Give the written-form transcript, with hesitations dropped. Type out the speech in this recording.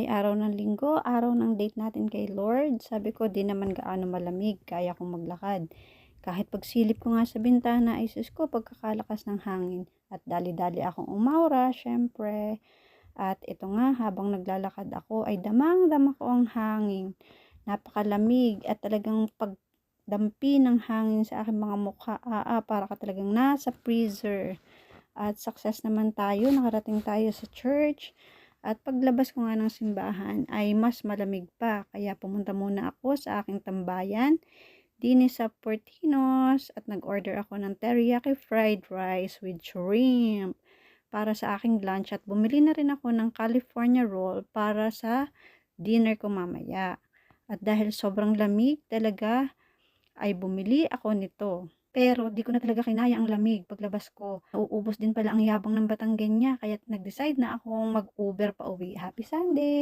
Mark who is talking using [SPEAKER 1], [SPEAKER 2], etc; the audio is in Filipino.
[SPEAKER 1] ay araw ng linggo, araw ng date natin kay Lord. Sabi ko, di naman gaano malamig, kaya kong maglakad. Kahit pagsilip ko nga sa bintana, ay sus ko, pagkakalakas ng hangin. At dali-dali akong umawra, syempre. At ito nga, habang naglalakad ako, ay damang-dama ko ang hangin. Napakalamig at talagang pagdampi ng hangin sa aking mga mukha. Para ka talagang nasa freezer. At success naman tayo, nakarating tayo sa church. At paglabas ko nga ng simbahan ay mas malamig pa. Kaya pumunta muna ako sa aking tambayan, din sa Portinos, at nag-order ako ng teriyaki fried rice with shrimp para sa aking lunch. At bumili na rin ako ng California roll para sa dinner ko mamaya. At dahil sobrang lamig talaga, ay bumili ako nito. Pero di ko na talaga kinaya ang lamig paglabas ko. Nauubos din pala ang yabang ng Batanggenya, kaya nag-decide na akong mag-Uber pa uwi. Happy Sunday!